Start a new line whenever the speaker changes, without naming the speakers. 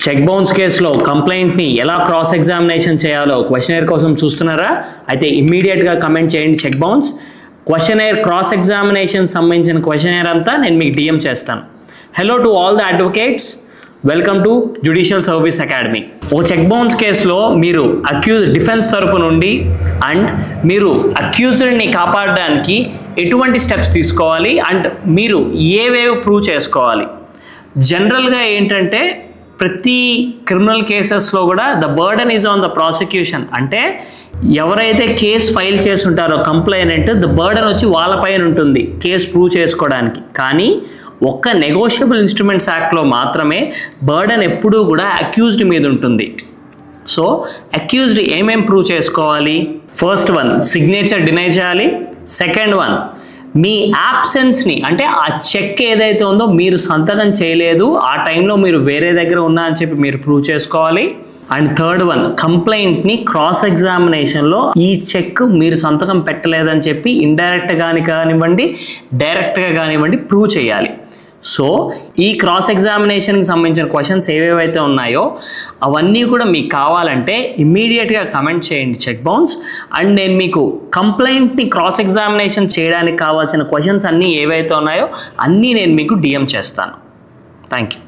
Check bounce కేసులో కంప్లైంట్ని ఎలా cross examination చేయాలో క్వశ్చనర్ కోసం చూస్తున్నారా? అయితే ఇమ్మీడియట్గా కమెంట్ చేయండి check bounce. Questionnaire cross examination సంబంధించిన క్వశ్చనర్ అంతా నేను మీకు డిఎం చేస్తాను. Hello to all the advocates, welcome to judicial service academy. ఓ చెక్ బౌన్స్ కేసులో మీరు డిఫెన్స్ తరపు నుండి అండ్ మీరు అక్యూజ్డ్ని కాపాడడానికి ఎటువంటి స్టెప్స్ తీసుకోవాలి అండ్ మీరు ఏవేవి ప్రూవ్ చేసుకోవాలి. జనరల్గా ఏంటంటే ప్రతి క్రిమినల్ కేసెస్లో కూడా the burden is on the prosecution. అంటే ఎవరైతే కేసు ఫైల్ చేసి ఉంటారో కంప్లైనెంట్, ద బర్డన్ వచ్చి వాళ్ళపైన ఉంటుంది కేసు ప్రూవ్ చేసుకోవడానికి. కానీ ఒక్క నెగోషియబుల్ ఇన్స్ట్రుమెంట్స్ యాక్ట్లో మాత్రమే బర్డన్ ఎప్పుడూ కూడా అక్యూజ్డ్ మీద ఉంటుంది. సో అక్యూజ్డ్ ఏమేం ప్రూవ్ చేసుకోవాలి? ఫస్ట్ వన్, సిగ్నేచర్ డినై చేయాలి. సెకండ్ వన్, మీ యాబ్సెన్స్ని, అంటే ఆ చెక్ ఏదైతే ఉందో మీరు సంతకం చేయలేదు, ఆ టైంలో మీరు వేరే దగ్గర ఉన్నా అని చెప్పి మీరు ప్రూవ్ చేసుకోవాలి. అండ్ థర్డ్ వన్, కంప్లైంట్ని క్రాస్ ఎగ్జామినేషన్లో ఈ చెక్ మీరు సంతకం పెట్టలేదని చెప్పి ఇండైరెక్ట్గా కానివ్వండి డైరెక్ట్గా కానివ్వండి ప్రూవ్ చేయాలి. సో ఈ క్రాస్ ఎగ్జామినేషన్కి సంబంధించిన క్వశ్చన్స్ ఏవేవైతే ఉన్నాయో అవన్నీ కూడా మీకు కావాలంటే ఇమ్మీడియట్గా కమెంట్ చేయండి చెక్ బౌన్స్. అండ్ నేను మీకు కంప్లైంట్ని క్రాస్ ఎగ్జామినేషన్ చేయడానికి కావాల్సిన క్వశ్చన్స్ అన్నీ ఏవైతే ఉన్నాయో అన్నీ నేను మీకు డిఎం చేస్తాను. Thank you.